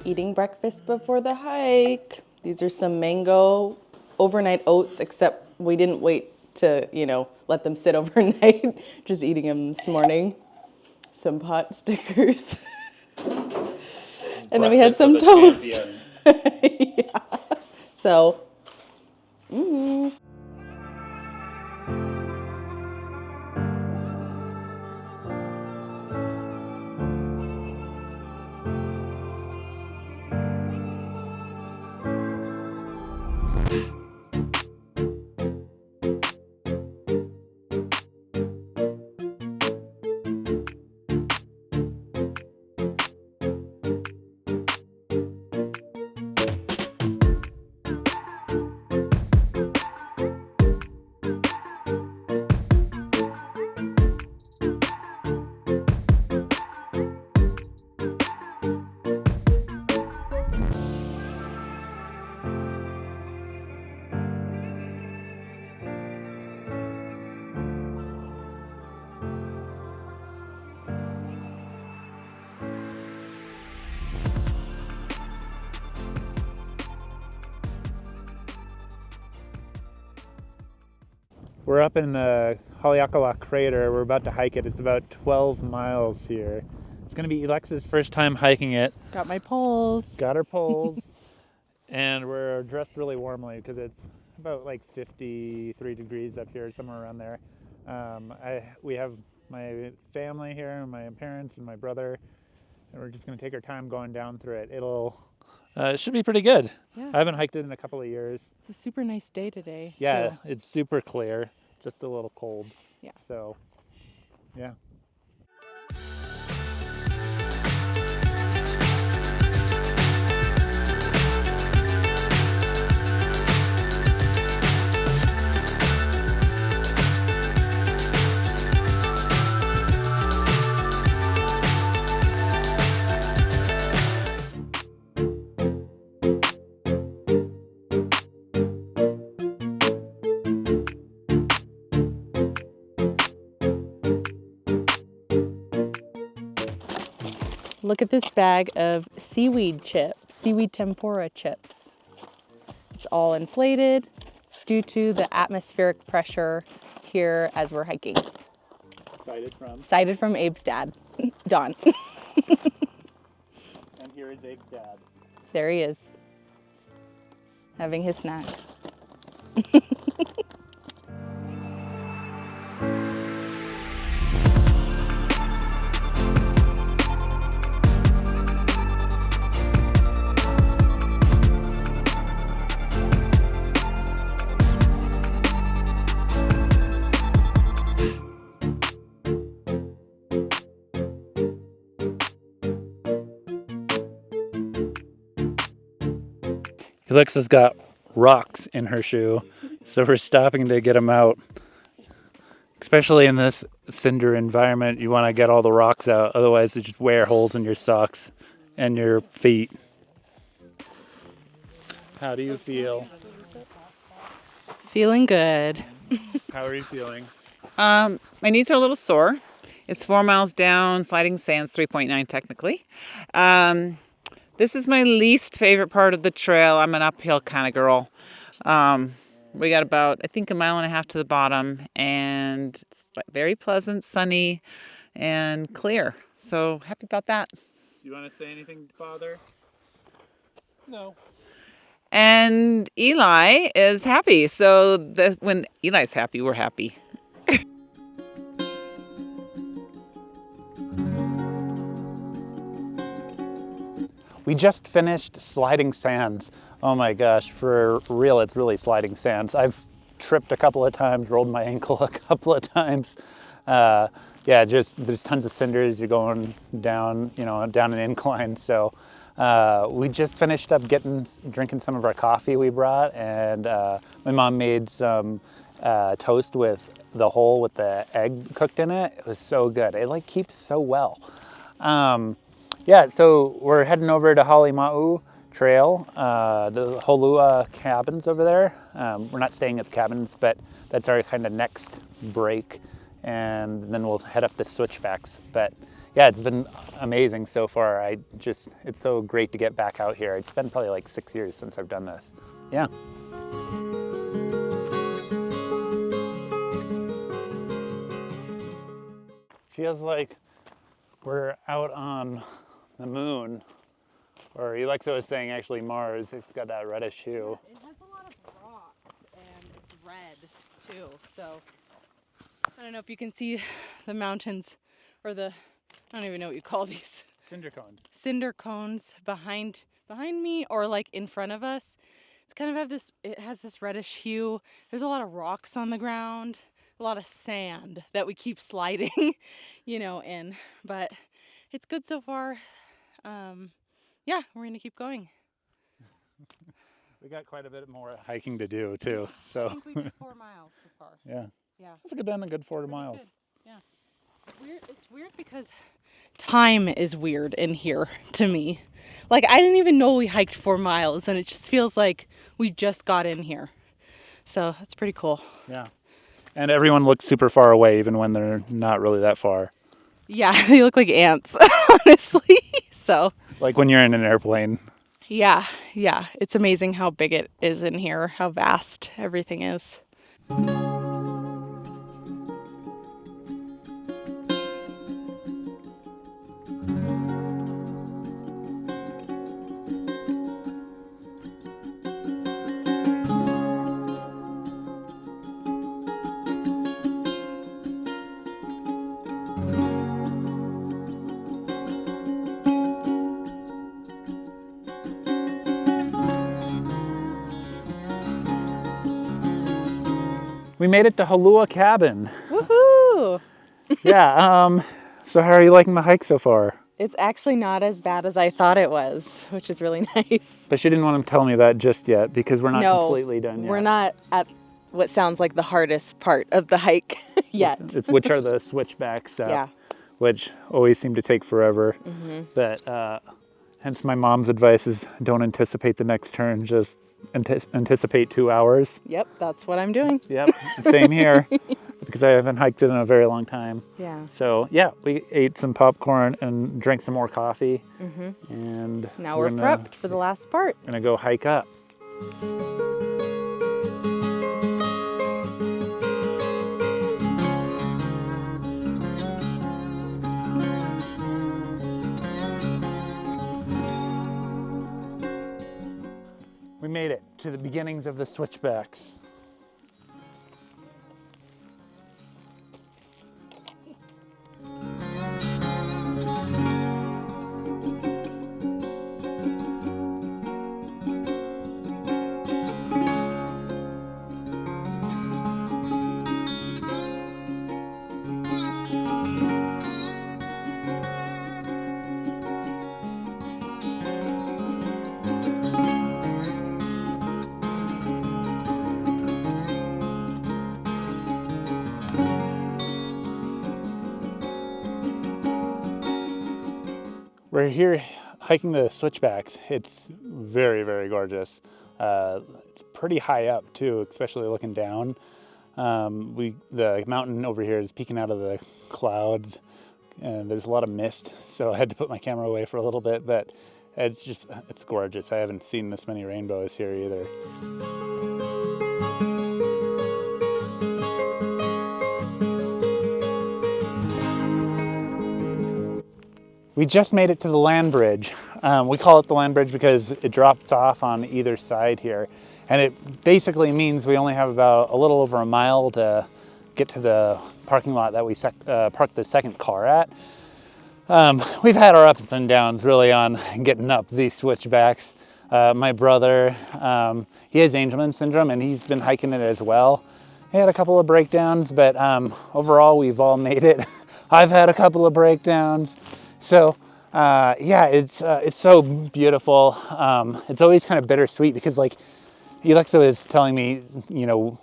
Eating breakfast before the hike. These are some mango overnight oats, except we didn't wait to, let them sit overnight. Just eating them this morning. Some pot stickers. And then we had some toast. Yeah. So, We're up in the Haleakala Crater. We're about to hike it. It's about 12 miles here. It's going to be Alexa's first time hiking it. got my poles. Got her poles. And we're dressed really warmly because it's about like 53 degrees up here, somewhere around there. We have my family here, my parents and my brother, and we're just going to take our time going down through it. It should be pretty good. Yeah. I haven't hiked it in a couple of years. It's a super nice day today, Yeah, too. it's super clear, just a little cold. Yeah. So, yeah. Look at this bag of seaweed tempura chips. It's all inflated. It's due to the atmospheric pressure here as we're hiking. Cited from Abe's dad, Don. And here is Abe's dad. There he is, having his snack. Alexa's got rocks in her shoe, so we're stopping to get them out. Especially in this cinder environment, you want to get all the rocks out, otherwise they just wear holes in your socks and your feet. How do you feel? Feeling good. How are you feeling? My knees are a little sore. It's 4 miles down, sliding sands, 3.9 technically. This is my least favorite part of the trail. I'm an uphill kind of girl. We got about, I think, 1.5 miles to the bottom, and it's very pleasant, sunny, and clear. So happy about that. Do you want to say anything to Father? No. And Eli is happy. So when Eli's happy, we're happy. We just finished sliding sands. Oh my gosh, for real, it's really sliding sands. I've tripped a couple of times, rolled my ankle a couple of times. Yeah, just there's tons of cinders. You're going down, down an incline. So we just finished up drinking some of our coffee we brought, and my mom made some toast with the hole with the egg cooked in it. It was so good. It keeps so well. Yeah, so we're heading over to Halimau Trail, the Holua cabins over there. We're not staying at the cabins, but that's our kind of next break. and then we'll head up the switchbacks. But yeah, it's been amazing so far. It's so great to get back out here. It's been probably like 6 years since I've done this. Yeah. Feels like we're out on the moon, or Alexa was saying actually Mars. It's got that reddish hue. It has a lot of rocks and it's red too. So I don't know if you can see the mountains or I don't even know what you call these. Cinder cones. Cinder cones behind me or like in front of us. It's kind of it has this reddish hue. There's a lot of rocks on the ground, a lot of sand that we keep sliding, in. But it's good so far. Yeah, we're gonna keep going. We got quite a bit more hiking to do too. So I think we did 4 miles so far. yeah. Yeah. That's been a good 4 miles. Good. Yeah. It's weird because time is weird in here to me. Like I didn't even know we hiked 4 miles and it just feels like we just got in here. So that's pretty cool. Yeah. And everyone looks super far away even when they're not really that far. Yeah, they look like ants, honestly. So like when you're in an airplane. Yeah. It's amazing how big it is in here, how vast everything is. We made it to Halua Cabin. Woohoo! Yeah. So how are you liking the hike so far? It's actually not as bad as I thought it was, which is really nice. But she didn't want to tell me that just yet because we're not completely done yet. We're not at what sounds like the hardest part of the hike yet. Which are the switchbacks, Yeah. which always seem to take forever. Mm-hmm. But hence my mom's advice is don't anticipate the next turn, just anticipate 2 hours. Yep, that's what I'm doing. Yep, same here because I haven't hiked it in a very long time. Yeah. So yeah, we ate some popcorn and drank some more coffee. Mm-hmm. And now we're prepped for the last part. Gonna go hike up. We made it to the beginnings of the switchbacks. We're here hiking the switchbacks. It's very, very gorgeous. It's pretty high up too, especially looking down. The mountain over here is peeking out of the clouds and there's a lot of mist. So I had to put my camera away for a little bit, but it's gorgeous. I haven't seen this many rainbows here either. We just made it to the land bridge. We call it the land bridge because it drops off on either side here. And it basically means we only have about a little over a mile to get to the parking lot that we parked the second car at. We've had our ups and downs really on getting up these switchbacks. My brother, he has Angelman syndrome and he's been hiking it as well. He had a couple of breakdowns, but overall we've all made it. I've had a couple of breakdowns. So yeah, it's so beautiful. It's always kind of bittersweet because like Alexa is telling me,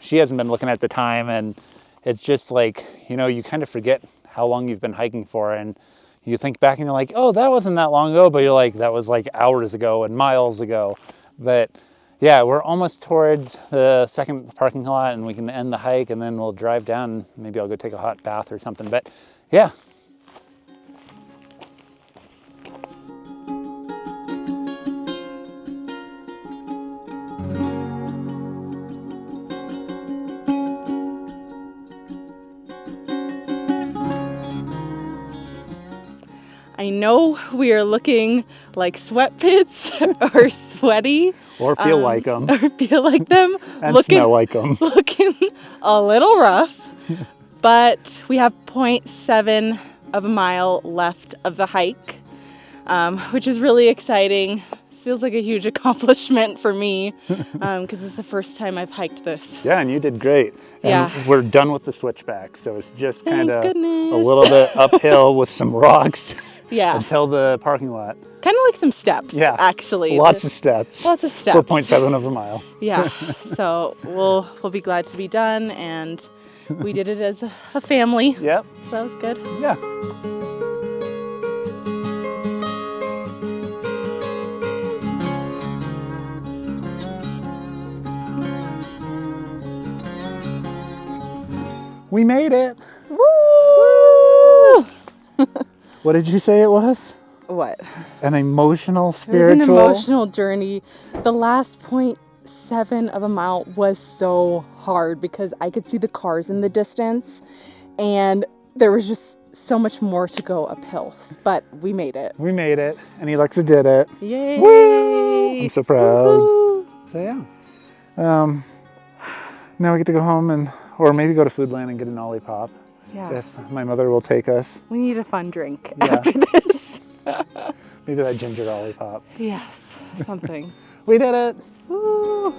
she hasn't been looking at the time and it's just like, you kind of forget how long you've been hiking for and you think back and you're like, oh, that wasn't that long ago, but you're like, that was like hours ago and miles ago. But yeah, we're almost towards the second parking lot, and we can end the hike, and then we'll drive down. Maybe I'll go take a hot bath or something. But yeah. I know we are looking like sweat pits or sweaty. Or feel like them. Or feel like them. And smell like them. Looking a little rough, but we have 0.7 of a mile left of the hike, which is really exciting. This feels like a huge accomplishment for me because it's the first time I've hiked this. Yeah, and you did great. And Yeah. we're done with the switchback, so it's just kind of goodness. a little bit uphill with some rocks Yeah, until the parking lot. kind of like some steps. Yeah, Actually, lots of steps. lots of steps. 4.7 of a mile. Yeah, so we'll be glad to be done, and we did it as a family. Yep. So that was good. Yeah. We made it. Woo! What did you say it was? What? An emotional, It was spiritual. an emotional journey. The last 0.7 of a mile was so hard because I could see the cars in the distance, and there was just so much more to go uphill. But we made it. We made it, and Alexa did it. Yay! Woo! I'm so proud. Woo-hoo! So yeah. Now we get to go home or maybe go to Foodland and get an ollie pop. Yeah. If my mother will take us. We need a fun drink Yeah. after this. Maybe that ginger ollie pop. Yes, something. We did it. Woo!